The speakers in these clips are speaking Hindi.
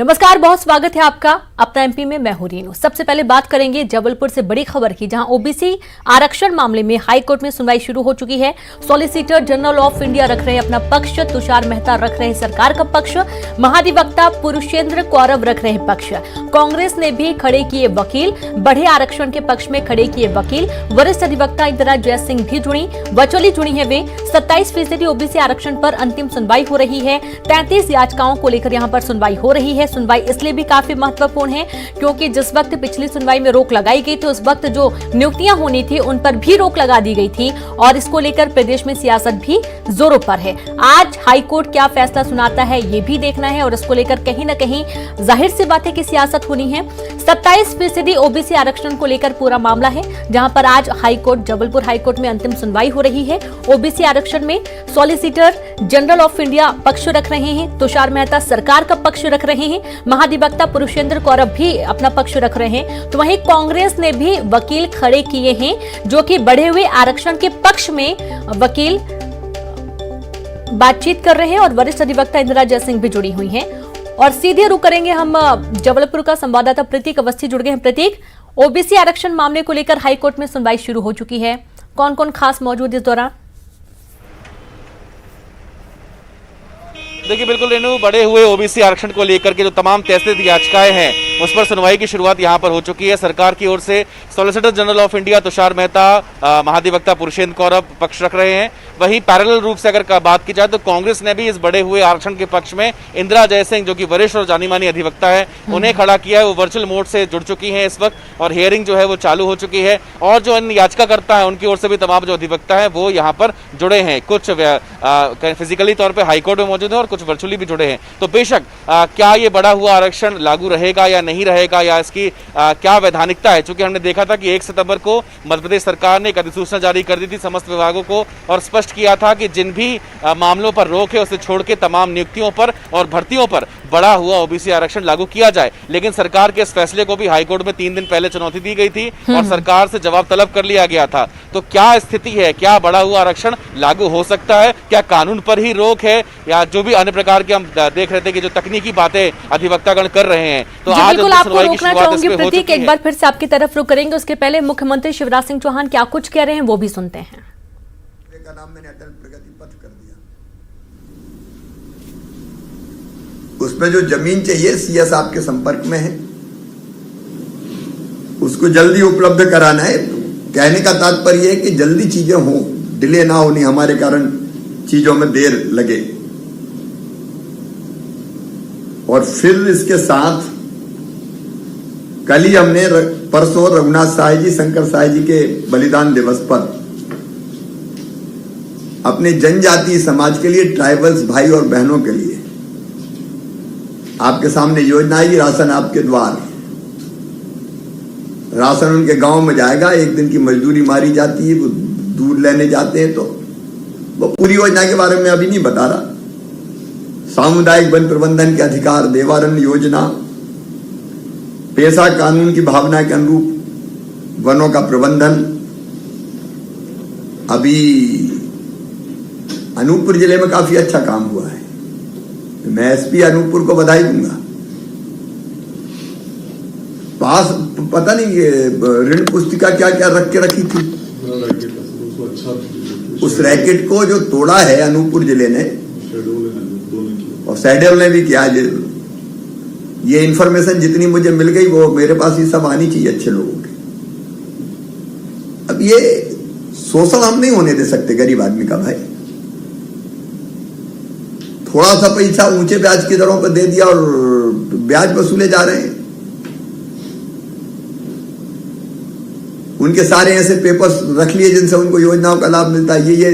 नमस्कार, बहुत स्वागत है आपका अपना एमपी में। मैं हूं रीनू। सबसे पहले बात करेंगे जबलपुर से बड़ी खबर की, जहां ओबीसी आरक्षण मामले में हाई कोर्ट में सुनवाई शुरू हो चुकी है। सॉलिसिटर जनरल ऑफ इंडिया रख रहे अपना पक्ष, तुषार मेहता रख रहे सरकार का पक्ष, महाधिवक्ता पुरुषेंद्र कौरव रख रहे पक्ष। कांग्रेस ने भी खड़े किए वकील, बढ़े आरक्षण के पक्ष में खड़े किए वकील। वरिष्ठ अधिवक्ता इंदिरा जयसिंह भी जुड़ी, वर्चुअली जुड़ी है वे। 27% ओबीसी आरक्षण पर अंतिम सुनवाई हो रही है। 33 याचिकाओं को लेकर यहां पर सुनवाई हो रही है। सुनवाई इसलिए भी काफी महत्वपूर्ण है क्योंकि जिस वक्त पिछली सुनवाई में रोक लगाई गई थी, उस वक्त जो नियुक्तियां होनी थी उन पर भी रोक लगा दी गई थी और इसको लेकर प्रदेश में सियासत भी जोरों पर है। आज हाईकोर्ट क्या फैसला सुनाता है ये भी देखना है और इसको लेकर कहीं ना कहीं जाहिर सी बात है कि सियासत होनी है। 27% ओबीसी आरक्षण को लेकर पूरा मामला है, जहां पर आज हाईकोर्ट जबलपुर हाईकोर्ट में अंतिम सुनवाई हो रही है। ओबीसी आरक्षण में सॉलिसिटर जनरल ऑफ इंडिया पक्ष रख रहे हैं, तुषार मेहता सरकार का पक्ष रख रहे हैं, महाधिवक्ता पुरुषेंद्र कौरव भी अपना पक्ष रख रहे हैं। तो वहीं कांग्रेस ने भी वकील खड़े किए हैं जो कि बढ़े हुए आरक्षण के पक्ष में वकील बातचीत कर रहे हैं और वरिष्ठ अधिवक्ता इंदिरा जयसिंह भी जुड़ी हुई हैं। और सीधे रुक करेंगे हम, जबलपुर का संवाददाता प्रतीक अवस्थी जुड़ गए हैं। प्रतीक, ओबीसी आरक्षण मामले को लेकर हाईकोर्ट में सुनवाई शुरू हो चुकी है, कौन कौन खास मौजूद इस दौरान? देखिए, बिल्कुल रेनू, बढ़े हुए ओबीसी आरक्षण को लेकर के जो तमाम 33 याचिकाएं हैं उस पर सुनवाई की शुरुआत यहां पर हो चुकी है। सरकार की ओर से solicitor general of India Tushar Mehta, महाधिवक्ता पुरुषेंद्र कौरव पक्ष रख रहे हैं। वहीं पैरेलल रूप से अगर बात की जाए तो कांग्रेस ने भी इस बढ़े हुए आरक्षण के पक्ष में इंदिरा जयसिंह, जो कि वरिष्ठ और जानी मानी अधिवक्ता है, उन्हें खड़ा किया है। वो वर्चुअल मोड से जुड़ चुकी है इस वक्त और हियरिंग जो है वो चालू हो चुकी है। और जो अन्य याचिकाकर्ता है उनकी ओर से भी तमाम जो अधिवक्ता है वो यहाँ पर जुड़े हैं। कुछ फिजिकली तौर पर हाईकोर्ट में मौजूद है और कुछ वर्चुअली भी जुड़े हैं। तो बेशक क्या ये बढ़ा हुआ आरक्षण लागू रहेगा या नहीं रहेगा, या इसकी क्या वैधानिकता है, चूंकि हमने देखा था कि 1 सितंबर को मध्य प्रदेश सरकार ने एक अधिसूचना जारी कर दी थी समस्त विभागों को और स्पष्ट किया था कि जिन भी मामलों पर रोक है उसे छोड़ के तमाम नियुक्तियों पर और भर्तियों पर बढ़ा हुआ ओबीसी आरक्षण लागू किया जाए। लेकिन सरकार के इस फैसले को भी हाईकोर्ट में 3 दिन पहले चुनौती दी गई थी और सरकार से जवाब तलब कर लिया गया था। तो क्या स्थिति है, क्या बढ़ा हुआ आरक्षण लागू हो सकता है, क्या कानून पर ही रोक है, या जो भी अन्य प्रकार के हम देख रहे थे कि जो तकनीकी बातें अधिवक्तागण कर रहे हैं। तो आज आपको रोकना चाहूंगी प्रतीक, एक बार फिर से आपकी तरफ रुक करेंगे। उसके पहले मुख्यमंत्री शिवराज सिंह चौहान क्या कुछ कह रहे हैं वो भी सुनते हैं। का नाम मैंने अटल प्रगति पथ कर दिया। उसमें जो जमीन चाहिए सीएस आपके संपर्क में है, उसको जल्दी उपलब्ध कराना है। कहने का तात्पर्य है कि जल्दी चीजें हो, डिले ना होनी, हमारे कारण चीजों में देर लगे। और फिर इसके साथ कल ही हमने परसों रघुनाथ साय जी, शंकर साय जी के बलिदान दिवस पर अपने जनजातीय समाज के लिए, ट्राइबल्स भाई और बहनों के लिए आपके सामने योजना आई, राशन आपके द्वार। राशन उनके गांव में जाएगा, 1 दिन की मजदूरी मारी जाती है, वो दूध लेने जाते हैं। तो वो पूरी योजना के बारे में अभी नहीं बता रहा। सामुदायिक वन प्रबंधन के अधिकार, देवारण्य योजना, पेशा कानून की भावना के अनुरूप वनों का प्रबंधन। अभी अनूपपुर जिले में काफी अच्छा काम हुआ है, मैं एसपी अनूपपुर को बधाई दूंगा। पास पता नहीं ऋण पुस्तिका क्या क्या रख के रखी थी, उस रैकेट को जो तोड़ा है अनूपपुर जिले ने और सैडल ने भी किया। ये इंफॉर्मेशन जितनी मुझे मिल गई वो मेरे पास ही सब आनी चाहिए अच्छे लोगों की। अब ये शोषण हम नहीं होने दे सकते गरीब आदमी का भाई। थोड़ा सा पैसा ऊंचे ब्याज की दरों पर दे दिया और ब्याज वसूले जा रहे हैं। उनके सारे ऐसे पेपर्स रख लिए जिनसे उनको योजनाओं का लाभ मिलता है। ये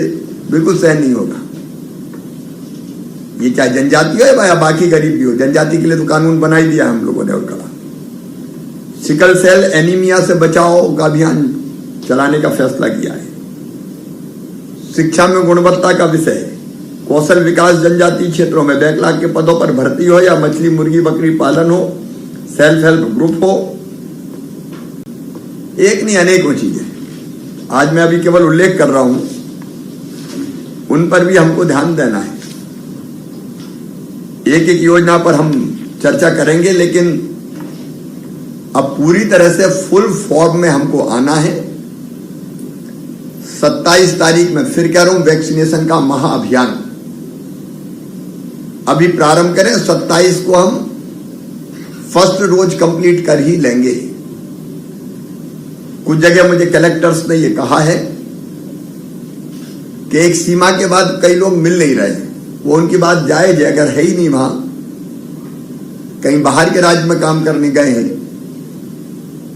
बिल्कुल सहन नहीं होगा। ये चाहे जनजाति हो या बाकी गरीब भी हो, जनजाति के लिए तो कानून बना ही दिया हम लोगों ने। और कहा सिकल सेल एनीमिया से बचाओ का अभियान चलाने का फैसला किया है। शिक्षा में गुणवत्ता का विषय, कौशल विकास, जनजातीय क्षेत्रों में बैकलॉग के पदों पर भर्ती हो या मछली मुर्गी बकरी पालन हो, सेल्फ हेल्प ग्रुप हो, एक नहीं अनेकों चीजें। आज मैं अभी केवल उल्लेख कर रहा हूं, उन पर भी हमको ध्यान देना है। एक एक योजना पर हम चर्चा करेंगे, लेकिन अब पूरी तरह से फुल फॉर्म में हमको आना है। 27 तारीख में फिर कह रहा हूं, वैक्सीनेशन का महाअभियान अभी प्रारंभ करें। 27 को हम फर्स्ट डोज कंप्लीट कर ही लेंगे। कुछ जगह मुझे कलेक्टर्स ने यह कहा है कि एक सीमा के बाद कई लोग मिल नहीं रहे। वो उनकी बात जायज है, अगर है ही नहीं वहां, कहीं बाहर के राज्य में काम करने गए हैं,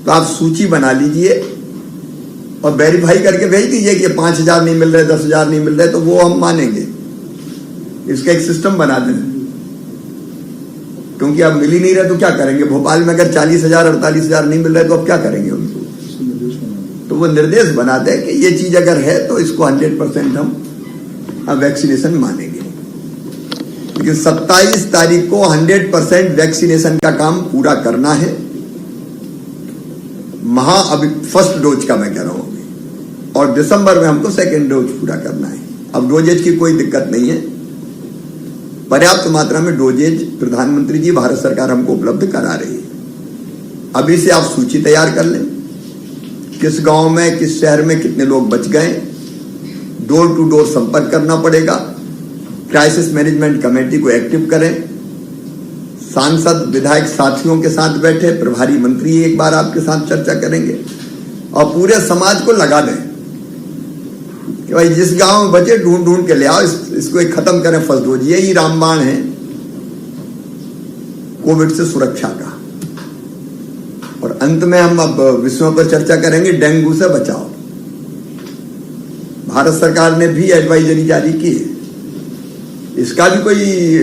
तो आप सूची बना लीजिए और वेरीफाई करके भेज दीजिए कि 5,000 नहीं मिल रहे, 10,000 नहीं मिल रहे, तो वो हम मानेंगे। इसका एक सिस्टम बना दें, क्योंकि अब मिल ही नहीं रहे तो क्या करेंगे। भोपाल में अगर 40,000 48,000 नहीं मिल रहे तो अब क्या करेंगे उनको। तो वो निर्देश बना दे कि ये चीज अगर है तो इसको 100% हम वैक्सीनेशन मानेंगे। लेकिन 27 तारीख को 100% वैक्सीनेशन का काम पूरा करना है। अभी फर्स्ट डोज का मैं कह रहा हूं, और दिसंबर में हमको सेकेंड डोज पूरा करना है। अब डोजेज की कोई दिक्कत नहीं है, पर्याप्त मात्रा में डोजेज प्रधानमंत्री जी, भारत सरकार हमको उपलब्ध करा रही है। अभी से आप सूची तैयार कर लें, किस गांव में, किस शहर में कितने लोग बच गए। डोर टू डोर संपर्क करना पड़ेगा। क्राइसिस मैनेजमेंट कमेटी को एक्टिव करें। सांसद विधायक साथियों के साथ बैठे, प्रभारी मंत्री एक बार आपके साथ चर्चा करेंगे और पूरे समाज को लगा दें कि भाई जिस गांव में बचे ढूंढ ढूंढ के ले आओ, इसको एक खत्म करें फर्स्ट डोज। यही रामबाण है कोविड से सुरक्षा का। और अंत में हम अब विषयों पर चर्चा करेंगे। डेंगू से बचाव, भारत सरकार ने भी एडवाइजरी जारी की है। इसका भी कोई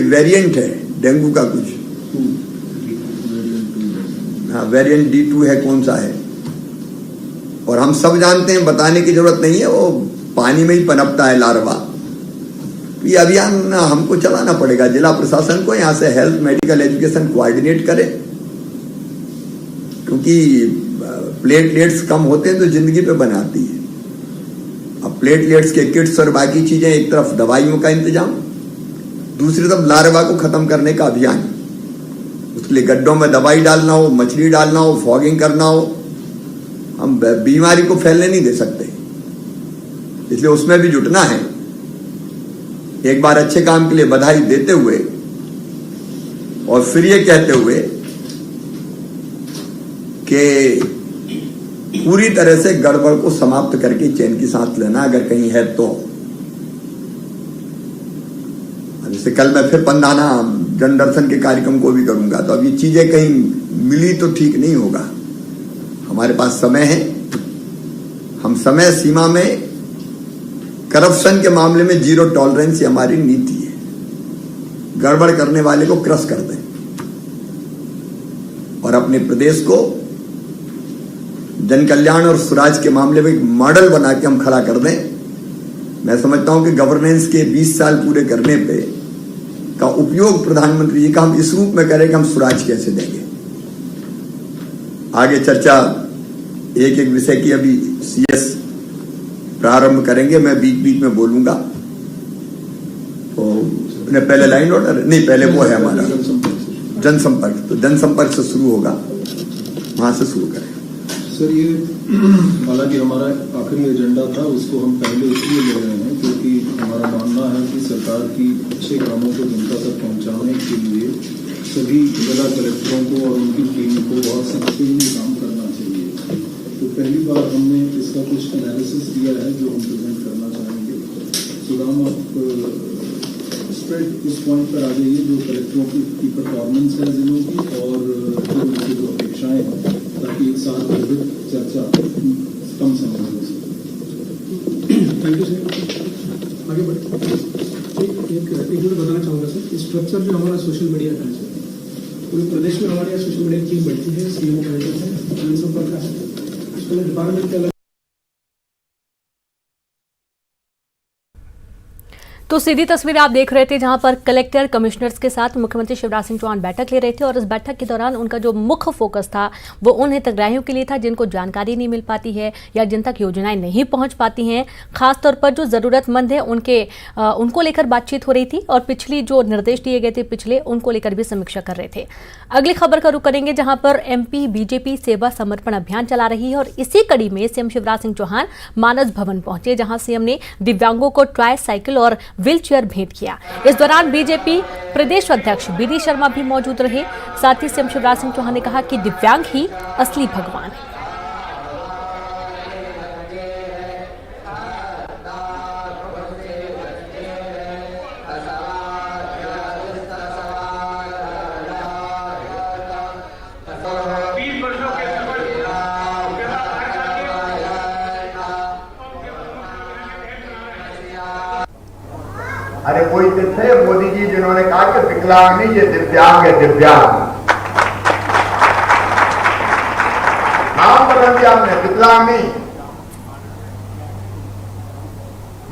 वेरिएंट है डेंगू का, कुछ वेरिएंट D2 है, कौन सा है। और हम सब जानते हैं, बताने की जरूरत नहीं है, वो पानी में ही पनपता है लार्वा। ये अभियान हमको चलाना पड़ेगा। जिला प्रशासन को यहां से हेल्थ मेडिकल एजुकेशन कोऑर्डिनेट करें, क्योंकि प्लेटलेट्स कम होते हैं तो जिंदगी पे बनाती है। अब प्लेटलेट्स के किट्स और बाकी चीजें, एक तरफ दवाइयों का इंतजाम, दूसरी तरफ लार्वा को खत्म करने का अभियान। उसके लिए गड्ढों में दवाई डालना हो, मछली डालना हो, फॉगिंग करना हो। हम बीमारी को फैलने नहीं दे सकते, इसलिए उसमें भी जुटना है। एक बार अच्छे काम के लिए बधाई देते हुए और फिर ये कहते हुए कि पूरी तरह से गड़बड़ को समाप्त करके चैन की सांस लेना अगर कहीं है तो। जैसे कल मैं फिर पंडाना जन दर्शन के कार्यक्रम को भी करूंगा, तो अब ये चीजें कहीं मिली तो ठीक नहीं होगा। हमारे पास समय है, हम समय सीमा में करप्शन के मामले में जीरो टॉलरेंस हमारी नीति है। गड़बड़ करने वाले को क्रश कर दें और अपने प्रदेश को जन कल्याण और स्वराज के मामले में एक मॉडल बना के हम खड़ा कर दें। मैं समझता हूं कि गवर्नेंस के 20 साल पूरे करने पे का उपयोग प्रधानमंत्री जी का हम इस रूप में करें कि हम स्वराज कैसे देंगे। आगे चर्चा एक एक विषय की अभी CS प्रारंभ करेंगे। मैं बीच बीच में बोलूंगा। तो पहले लाइन ऑर्डर नहीं, पहले वो है हमारा जनसंपर्क। तो जनसंपर्क से शुरू होगा, वहां से शुरू करें। सर, ये हालांकि हमारा आखिरी एजेंडा था, उसको हम पहले इसलिए ले रहे हैं क्योंकि हमारा मानना है कि सरकार की अच्छे कामों को जनता तक पहुंचाने के लिए सभी जिला कलेक्टरों को और उनकी टीम को बहुत सक्रिय काम करना चाहिए। तो पहली बार हमने इसका कुछ एनालिसिस दिया है जो हम प्रेजेंट करना चाहेंगे। सुदाम, आप स्प्रेड इस पॉइंट पर आ जाइए, जो कलेक्टरों की परफॉर्मेंस है जिलों की और जो उनकी जो अपेक्षाएं हैं, ताकि एक साथ चर्चा कम समय में हो सके। Thank you sir. आगे बढ़े एक जो बताना चाहूँगा सर, स्ट्रक्चर जो हमारा सोशल मीडिया का है सर, पूरे प्रदेश में हमारे यहाँ सोशल मीडिया की टीम बढ़ती है। CMO का है, जनसंपर्क का है, उसके डिपार्टमेंट के अलग। तो सीधी तस्वीर आप देख रहे थे जहां पर कलेक्टर कमिश्नर्स के साथ मुख्यमंत्री शिवराज सिंह चौहान बैठक ले रहे थे और इस बैठक के दौरान उनका जो मुख्य फोकस था वो उन हितग्राहियों के लिए था जिनको जानकारी नहीं मिल पाती है या जिन तक योजनाएं नहीं पहुंच पाती हैं। खासतौर पर जो जरूरतमंद है उनको लेकर बातचीत हो रही थी और पिछली जो निर्देश दिए गए थे पिछले उनको लेकर भी समीक्षा कर रहे थे। अगली खबर का रुख करेंगे जहां पर एमपी बीजेपी सेवा समर्पण अभियान चला रही है और इसी कड़ी में सीएम शिवराज सिंह चौहान मानस भवन पहुंचे जहां सीएम ने दिव्यांगों को ट्राई साइकिल और व्हीलचेयर भेंट किया। इस दौरान बीजेपी प्रदेश अध्यक्ष बीडी शर्मा भी मौजूद रहे। साथ ही सीएम शिवराज सिंह चौहान ने कहा कि दिव्यांग ही असली भगवान है। अरे कोई तो थे मोदी जी जिन्होंने कहा कि विकलांग नहीं ये दिव्यांग है, दिव्यांग नाम बदल दिया हमने, विकलांग नहीं।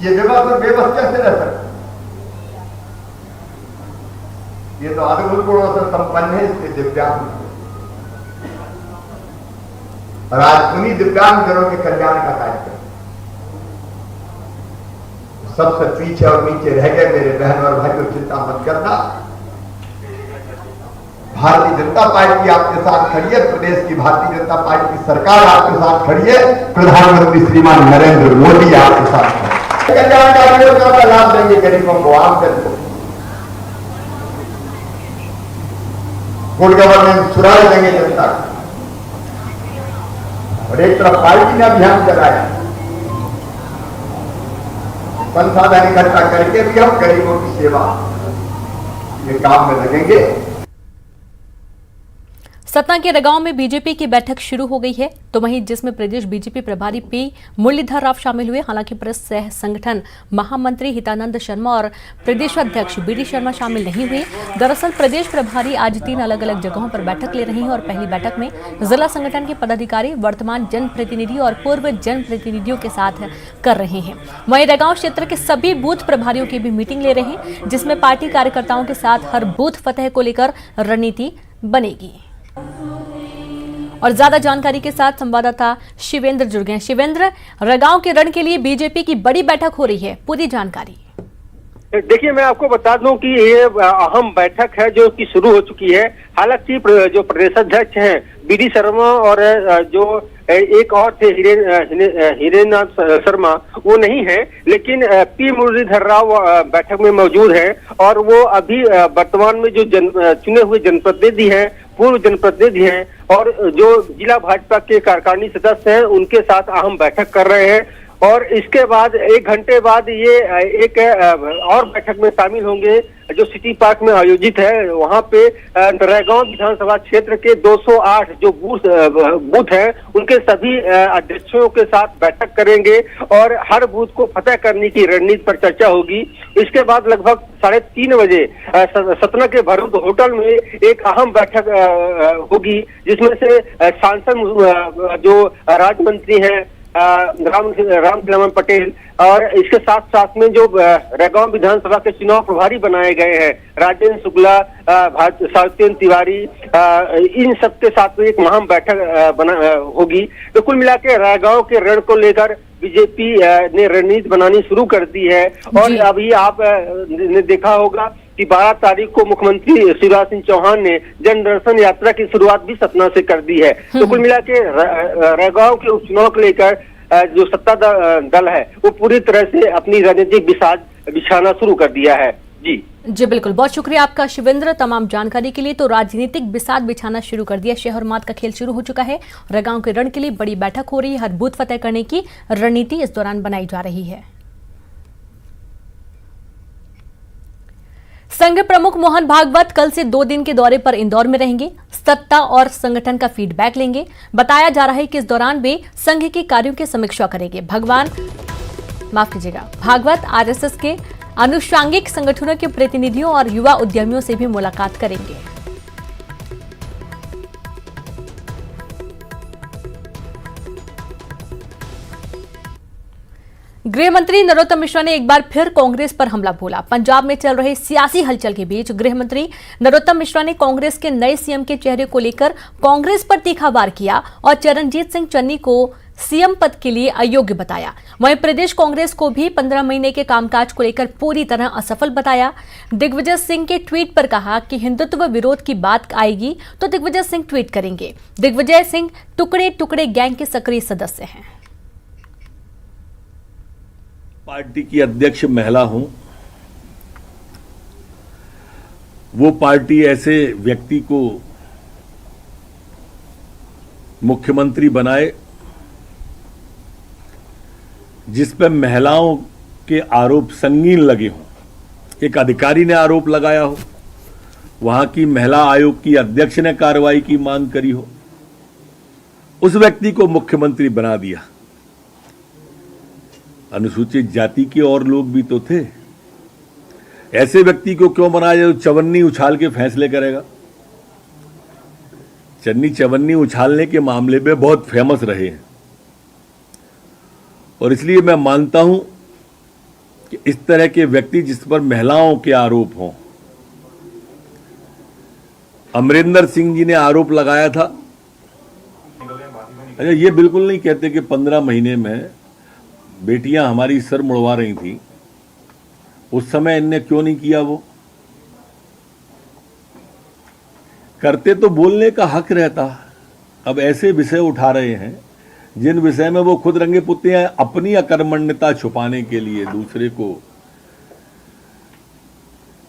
ये विवश और बेबस कैसे रह सकते? ये तो अद्भुत गुणों से संपन्न है, इसके दिव्यांग। और आज उन्हीं दिव्यांग जनों के कल्याण का कार्यक्रम सबसे पीछे और नीचे रह गए मेरे बहन और भाइयों, चिंता मत करना। भारतीय जनता पार्टी आपके साथ खड़ी है, प्रदेश की भारतीय जनता पार्टी की सरकार आपके साथ खड़ी है, प्रधानमंत्री श्रीमान नरेंद्र मोदी आपके साथ खड़े हैं। कल्याणकारी योजना का लाभ देंगे गरीबों को, आम जन को, गुड गवर्नेंस सुराग देंगे जनता को। और एक तरफ पार्टी ने अभियान चलाया, संसाधन इकट्ठा करके भी हम गरीबों की सेवा ये काम में लगेंगे। सतना के रगांव में बीजेपी की बैठक शुरू हो गई है तो वहीं जिसमें प्रदेश बीजेपी प्रभारी पी मुरलीधर राव शामिल हुए। हालांकि प्रदेश सह संगठन महामंत्री हितानंद शर्मा और प्रदेश अध्यक्ष बीडी शर्मा शामिल नहीं हुए। दरअसल प्रदेश प्रभारी आज 3 अलग अलग जगहों पर बैठक ले रहे हैं और पहली बैठक में जिला संगठन के पदाधिकारी वर्तमान जनप्रतिनिधि और पूर्व जनप्रतिनिधियों के साथ कर रहे हैं। वहीं रगांव क्षेत्र के सभी बूथ प्रभारियों की भी मीटिंग ले रहे हैं जिसमें पार्टी कार्यकर्ताओं के साथ हर बूथ फतेह को लेकर रणनीति बनेगी। और ज्यादा जानकारी के साथ संवाददाता शिवेंद्र जुड़ गए। शिवेंद्र, रगांव के रण के लिए बीजेपी की बड़ी बैठक हो रही है, पूरी जानकारी। देखिए, मैं आपको बता दूं कि ये अहम बैठक है जो कि शुरू हो चुकी है। हालांकि जो प्रदेश अध्यक्ष हैं बीडी शर्मा और जो एक और थे हिरेनाथ शर्मा वो नहीं है, लेकिन पी मुरलीधर राव बैठक में मौजूद है और वो अभी वर्तमान में जो चुने हुए जनप्रतिनिधि हैं, पूर्व जनप्रतिनिधि हैं और जो जिला भाजपा के कार्यकारिणी सदस्य हैं उनके साथ अहम बैठक कर रहे हैं। और इसके बाद 1 घंटे बाद ये एक और बैठक में शामिल होंगे जो सिटी पार्क में आयोजित है। वहां पे रगांव विधानसभा क्षेत्र के 208 जो बूथ हैं उनके सभी अध्यक्षों के साथ बैठक करेंगे और हर बूथ को फतेह करने की रणनीति पर चर्चा होगी। इसके बाद लगभग 3:30 बजे सतना के भरूच होटल में एक अहम बैठक होगी जिसमें से सांसद जो राज्य मंत्री हैं रामखिलावन पटेल और इसके साथ साथ में जो रगांव विधानसभा के चुनाव प्रभारी बनाए गए हैं राजेंद्र शुक्ला, सावित्री तिवारी, इन सब के साथ में एक महान बैठक होगी। तो कुल मिला के रगांव के रण को लेकर बीजेपी ने रणनीति बनानी शुरू कर दी है। और अभी आप ने देखा होगा कि 12 तारीख को मुख्यमंत्री शिवराज सिंह चौहान ने जन दर्शन यात्रा की शुरुआत भी सतना से कर दी है। तो कुल मिला के रगांव के उपचुनाव को लेकर जो सत्ता दल है वो पूरी तरह से अपनी राजनीतिक बिछाना शुरू कर दिया है। जी बिल्कुल, बहुत शुक्रिया आपका शिवेंद्र तमाम जानकारी के लिए। तो राजनीतिक बिसात बिछाना शुरू कर दिया, शहर मात का खेल शुरू हो चुका है। रगांव के रण के लिए बड़ी बैठक हो रही है, हर बूथ फतेह करने की रणनीति इस दौरान बनाई जा रही है। संघ प्रमुख मोहन भागवत कल से 2 दिन के दौरे पर इंदौर में रहेंगे, सत्ता और संगठन का फीडबैक लेंगे। बताया जा रहा है कि इस दौरान वे संघ के कार्यों की समीक्षा करेंगे। भागवत आरएसएस के अनुषांगिक संगठनों के प्रतिनिधियों और युवा उद्यमियों से भी मुलाकात करेंगे। गृह मंत्री नरोत्तम मिश्रा ने एक बार फिर कांग्रेस पर हमला बोला। पंजाब में चल रहे सियासी हलचल के बीच गृह मंत्री नरोत्तम मिश्रा ने कांग्रेस के नए सीएम के चेहरे को लेकर कांग्रेस पर तीखा वार किया और चरणजीत सिंह चन्नी को सीएम पद के लिए अयोग्य बताया। वहीं प्रदेश कांग्रेस को भी 15 महीने के कामकाज को लेकर पूरी तरह असफल बताया। दिग्विजय सिंह के ट्वीट पर कहा कि हिंदुत्व विरोध की बात आएगी तो दिग्विजय सिंह ट्वीट करेंगे। दिग्विजय सिंह टुकड़े टुकड़े गैंग के सक्रिय सदस्य हैं। पार्टी की अध्यक्ष महिला हूं, वो पार्टी ऐसे व्यक्ति को मुख्यमंत्री बनाए जिस पर महिलाओं के आरोप संगीन लगे हों। एक अधिकारी ने आरोप लगाया हो, वहां की महिला आयोग की अध्यक्ष ने कार्रवाई की मांग करी हो, उस व्यक्ति को मुख्यमंत्री बना दिया। अनुसूचित जाति के और लोग भी तो थे। ऐसे व्यक्ति को क्यों बनाया जाए जो चवन्नी उछाल के फैसले करेगा? चन्नी चवन्नी उछालने के मामले में बहुत फेमस रहे हैं और इसलिए मैं मानता हूं कि इस तरह के व्यक्ति जिस पर महिलाओं के आरोप हों, अमरिंदर सिंह जी ने आरोप लगाया था। अच्छा, ये बिल्कुल नहीं कहते कि 15 महीने में बेटियां हमारी सर मुड़वा रही थी, उस समय इनने क्यों नहीं किया? वो करते तो बोलने का हक रहता। अब ऐसे विषय उठा रहे हैं जिन विषय में वो खुद रंगे पुते हैं, अपनी अकर्मण्यता छुपाने के लिए दूसरे को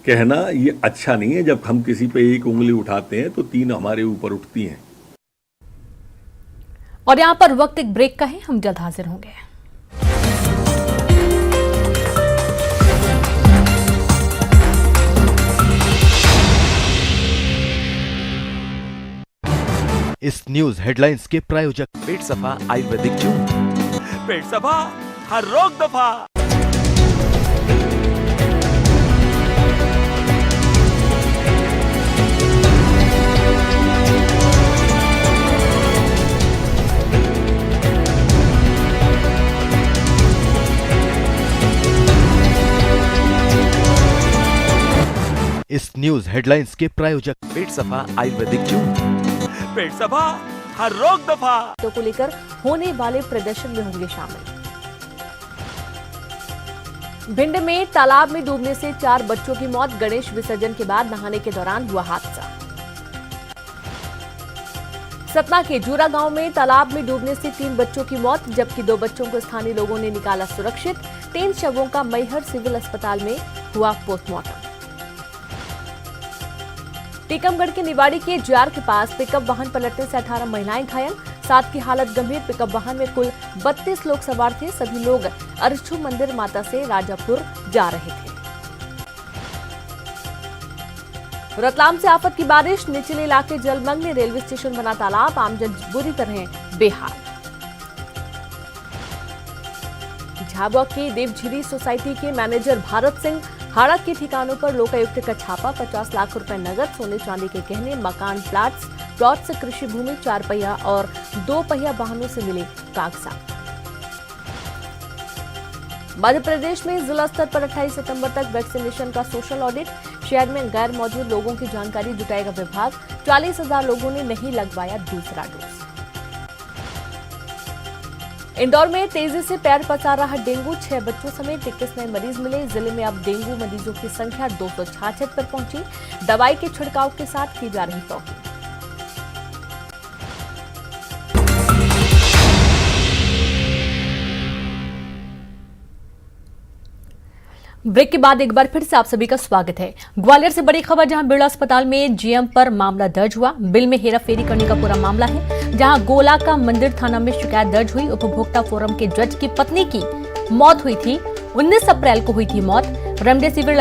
कहना ये अच्छा नहीं है। जब हम किसी पे एक उंगली उठाते हैं तो 3 हमारे ऊपर उठती हैं। और यहां पर वक्त एक ब्रेक का है, हम जल्द हाजिर होंगे। इस न्यूज हेडलाइंस के प्रायोजक पेट सफा आयुर्वेदिक चूर्ण। पेट सफा, हर रोग दफा। इस न्यूज हेडलाइंस के प्रायोजक पेट सफा आयुर्वेदिक चूर्ण। पेट सफा, हर रोग दफा। तो को लेकर होने वाले प्रदर्शन में होंगे शामिल। भिंड में तालाब में डूबने से 4 बच्चों की मौत। गणेश विसर्जन के बाद नहाने के दौरान हुआ हादसा। सतना के जूरा गांव में तालाब में डूबने से 3 बच्चों की मौत, जबकि 2 बच्चों को स्थानीय लोगों ने निकाला सुरक्षित। 3 शवों का मैहर सिविल अस्पताल में हुआ पोस्टमार्टम। टीकमगढ़ के निवाड़ी के जार के पास पिकअप वाहन पलटने से 18 महिलाएं घायल, 7 की हालत गंभीर। पिकअप वाहन में कुल 32 लोग सवार थे। सभी लोग अरछू मंदिर माता से राजापुर जा रहे थे। रतलाम से आफत की बारिश, निचले इलाके जलमग्न। रेलवे स्टेशन बना तालाब, आमजन बुरी तरह बेहाल। झाबुआ के देवझिरी सोसाइटी के मैनेजर भारत सिंह हाड़ा के ठिकानों पर लोकायुक्त का छापा। 50 लाख रुपए नगद, सोने चांदी के गहने, मकान, प्लॉट से कृषि भूमि, 4 पहिया और 2 पहिया वाहनों से मिले कागजात। मध्य प्रदेश में जिला स्तर पर 28 सितंबर तक वैक्सीनेशन का सोशल ऑडिट। शहर में गैर मौजूद लोगों की जानकारी जुटाएगा विभाग। 40,000 लोगों ने नहीं लगवाया दूसरा डोज। इंदौर में तेजी से पैर पसार रहा डेंगू। 6 बच्चों समेत 21 नए मरीज मिले। जिले में अब डेंगू मरीजों की संख्या 266 पर पहुंची। दवाई के छिड़काव के साथ की जा रही टॉकिंग। ब्रेक के बाद एक बार फिर से आप सभी का स्वागत है। ग्वालियर से बड़ी खबर, जहां बिरला अस्पताल में जीएम पर मामला दर्ज हुआ। बिल में हेराफेरी करने का पूरा मामला है, जहां गोला का मंदिर थाना में शिकायत दर्ज हुई। उपभोक्ता फोरम के जज की पत्नी की मौत हुई थी। 19 अप्रैल को हुई थी मौत। रेमडेसिविर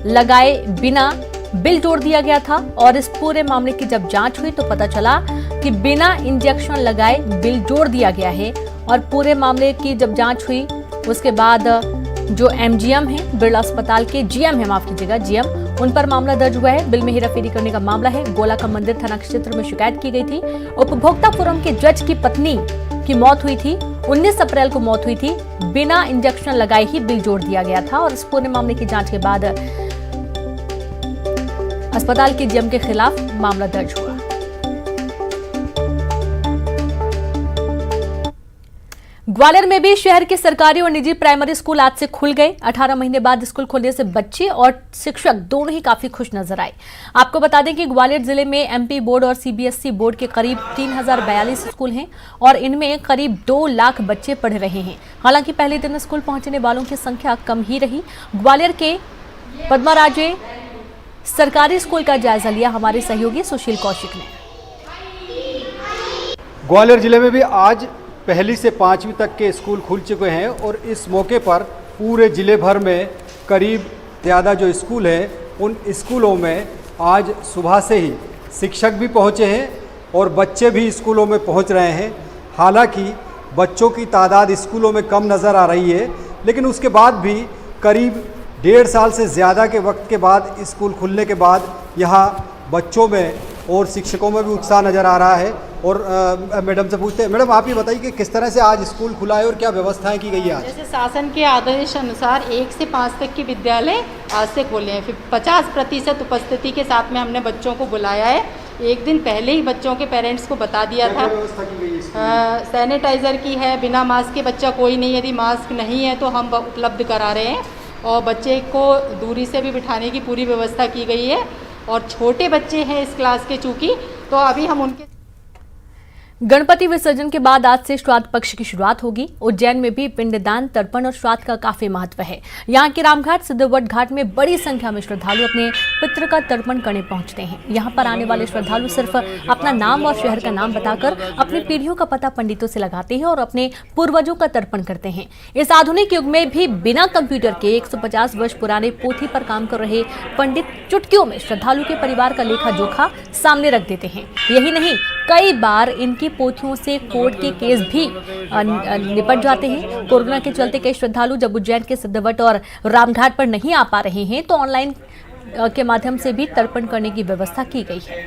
लगाए बिना बिल जोड़ दिया गया था और इस पूरे मामले की जब जांच हुई तो पता चला कि बिना इंजेक्शन लगाए बिल जोड़ दिया गया है। और पूरे मामले की जब जांच हुई उसके बाद जो एमजीएम है, बिरला अस्पताल के जीएम है, माफ कीजिएगा जीएम, उन पर मामला दर्ज हुआ है। बिल में हेराफेरी करने का मामला है। गोला का मंदिर थाना क्षेत्र में शिकायत की गई थी। उपभोक्ता फोरम के जज की पत्नी की मौत हुई थी। 19 अप्रैल को मौत हुई थी। बिना इंजेक्शन लगाए ही बिल जोड़ दिया गया था और इस पूरे मामले की जांच के बाद अस्पताल के जीएम के खिलाफ मामला दर्ज हुआ। ग्वालियर में भी शहर के सरकारी और निजी प्राइमरी स्कूल आज से खुल गए। 18 महीने बाद स्कूल खुलने से बच्चे और शिक्षक दोनों ही काफी खुश नजर आए। आपको बता दें कि ग्वालियर जिले में एमपी बोर्ड और सीबीएसई बोर्ड के करीब 3042 स्कूल हैं और इनमें करीब 2 लाख बच्चे पढ़ रहे हैं। हालांकि पहले दिन स्कूल पहुंचने वालों की संख्या कम ही रही। ग्वालियर के पद्माराजे सरकारी स्कूल का जायजा लिया हमारे सहयोगी सुशील कौशिक ने। ग्वालियर जिले में भी आज पहली से 5वीं तक के स्कूल खुल चुके हैं और इस मौके पर पूरे जिले भर में करीब ज़्यादा जो स्कूल हैं उन स्कूलों में आज सुबह से ही शिक्षक भी पहुंचे हैं और बच्चे भी स्कूलों में पहुंच रहे हैं। हालांकि बच्चों की तादाद स्कूलों में कम नज़र आ रही है, लेकिन उसके बाद भी करीब 1.5 साल से ज़्यादा के वक्त के बाद स्कूल खुलने के बाद यहाँ बच्चों में और शिक्षकों में भी उत्साह नज़र आ रहा है। और मैडम से पूछते हैं, मैडम आप ये बताइए कि किस तरह से आज स्कूल खुला है और क्या व्यवस्थाएं की गई है आज? जैसे शासन के आदेश अनुसार 1 से 5 तक के विद्यालय आज से खोले हैं। फिर 50% उपस्थिति के साथ में हमने बच्चों को बुलाया है। एक दिन पहले ही बच्चों के पेरेंट्स को बता दिया था। व्यवस्था की गई है? सैनिटाइज़र की है, बिना मास्क के बच्चा कोई नहीं, यदि मास्क नहीं है तो हम उपलब्ध करा रहे हैं और बच्चे को दूरी से भी बिठाने की पूरी व्यवस्था की गई है। और छोटे बच्चे हैं इस क्लास के चूँकि, तो अभी हम उनके गणपति विसर्जन के बाद आज से श्राद्ध पक्ष की शुरुआत होगी। उज्जैन में भी पिंडदान, तर्पण और श्राद्ध का काफी महत्व है। यहाँ के रामघाट सिद्धवट घाट में बड़ी संख्या में श्रद्धालु अपने पितृ का तर्पण करने पहुंचते हैं। यहाँ पर आने वाले श्रद्धालु सिर्फ अपना नाम और शहर का नाम बताकर अपनी पीढ़ियों का पता पंडितों से लगाते हैं और अपने पूर्वजों का तर्पण करते हैं। इस आधुनिक युग में भी बिना कंप्यूटर के 150 वर्ष पुराने पोथी पर काम कर रहे पंडित चुटकियों में श्रद्धालु के परिवार का लेखा जोखा सामने रख देते हैं। यही नहीं, कई बार इनकी पोथियों से कोर्ट के केस भी निपट जाते हैं। कोरोना के चलते कई श्रद्धालु जब उज्जैन के सिद्धवट और रामघाट पर नहीं आ पा रहे हैं तो ऑनलाइन के माध्यम से भी तर्पण करने की व्यवस्था की गई है।